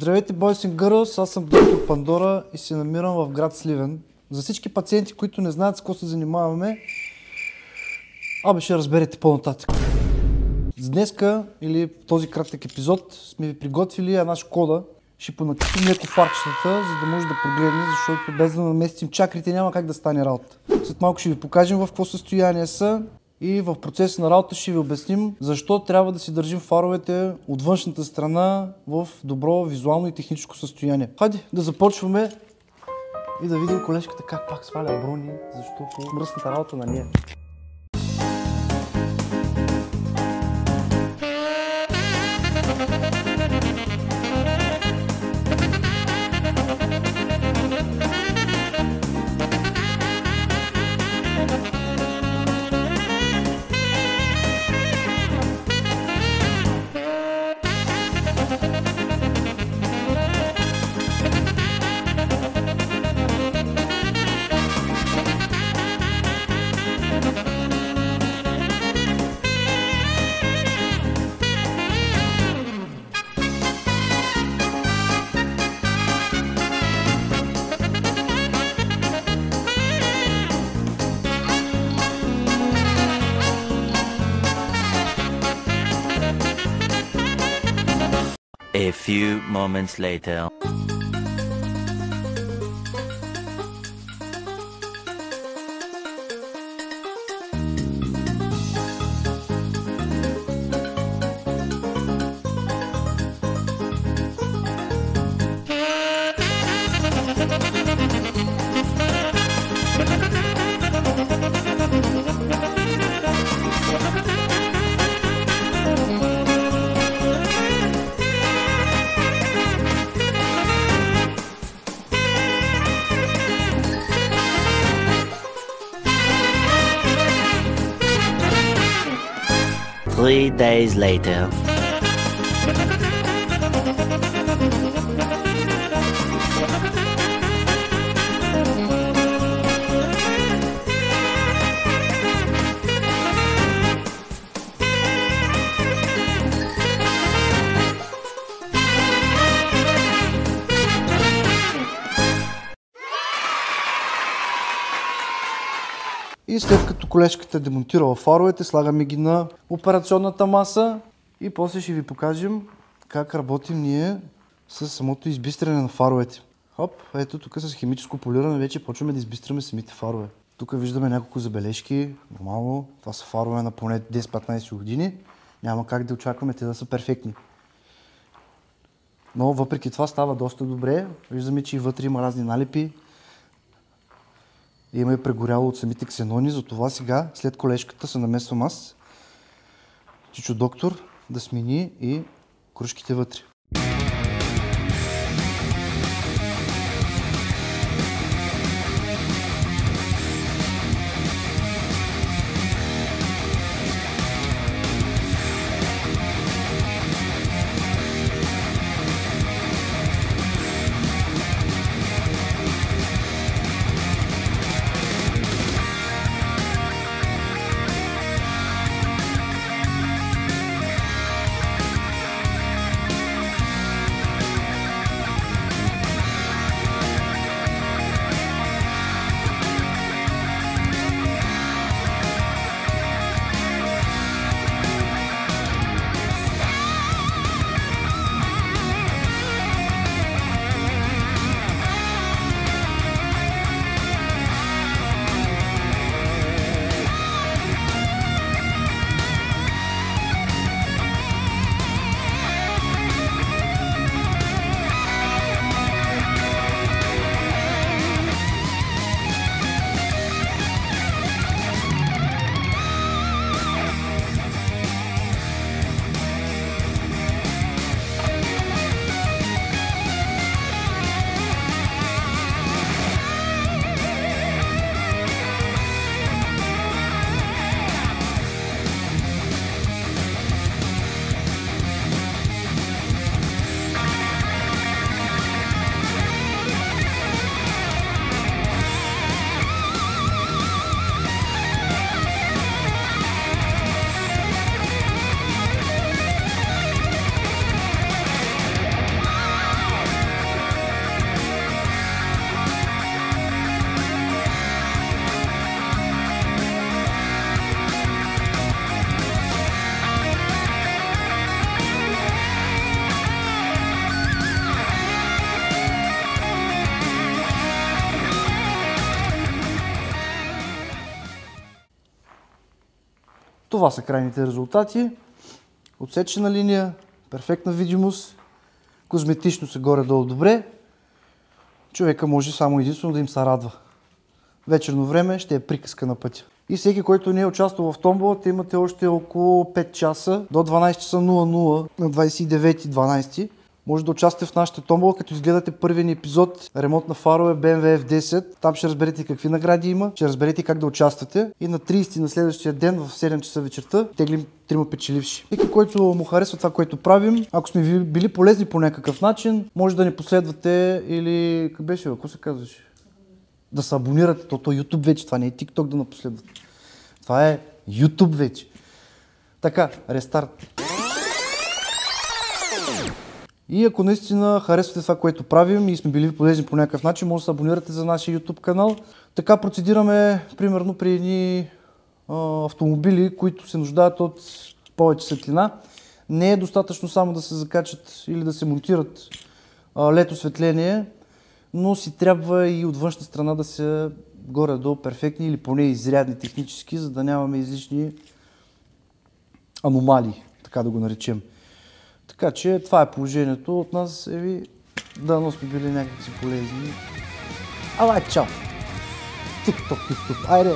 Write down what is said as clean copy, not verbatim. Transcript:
Здравейте, Boys and Girls, аз съм доктор Пандора и се намирам в град Сливен. За всички пациенти, които не знаят с какво се занимаваме, ще разберете по-нататък. Днеска, или в този кратък епизод, сме ви приготвили една шкода. Ще понакипим леко фарчетата, за да може да прогледне, защото без да наместим чакрите няма как да стане работа. След малко ще ви покажем в какво състояние са и в процеса на работа ще ви обясним защо трябва да си държим фаровете от външната страна в добро визуално и техническо състояние. Хайде да започваме и да видим колежката как пак сваля брони, защото мръсната работа на нея. A few moments later. Three days later. И след като колежката е демонтирала фаровете, слагаме ги на операционната маса и после ще ви покажем как работим ние с самото избистряне на фаровете. Хоп, ето тук с химическо полиране вече почваме да избистряме самите фарове. Тук виждаме няколко забележки, нормално, това са фарове на поне 10-15 години, няма как да очакваме те да са перфектни. Но въпреки това става доста добре, виждаме, че и вътре има разни налепи. Има и прегоряло от самите ксенони, затова сега, след колежката, се намесвам аз, Чичо доктор, да смени и кружките вътре. Това са крайните резултати. Отсечена линия, перфектна видимост, козметично се горе-долу добре. Човека може само единствено да им се радва. Вечерно време ще е приказка на пътя. И всеки, който не е участвал в томболата, имате още около 5 часа до 12 часа 00 на 29.12. Може да участвате в нашата томбола, като изгледате първия ни епизод ремонт на фарове BMW F10. Там ще разберете какви награди има, ще разберете как да участвате. И на 30 на следващия ден в 7 часа вечерта теглим 3 печеливши. Всеки, който му харесва това, което правим, ако сме били полезни по някакъв начин, може да ни последвате или... Как беше, ако се казваше? Да се абонирате. То YouTube вече, това не е TikTok да напоследвате. Това е YouTube вече. Така, рестарт. И ако наистина харесвате това, което правим и сме били полезни по някакъв начин, може да се абонирате за нашия YouTube канал. Така процедираме, примерно, при едни автомобили, които се нуждаят от повече светлина. Не е достатъчно само да се закачат или да се монтират LED осветление, но си трябва и от външна страна да са горе-долу перфектни или поне изрядни технически, за да нямаме излишни аномалии, така да го наречем. Така че това е положението от нас. Дано сме били някакси полезни. Алай, чао! TikTok, YouTube, айде!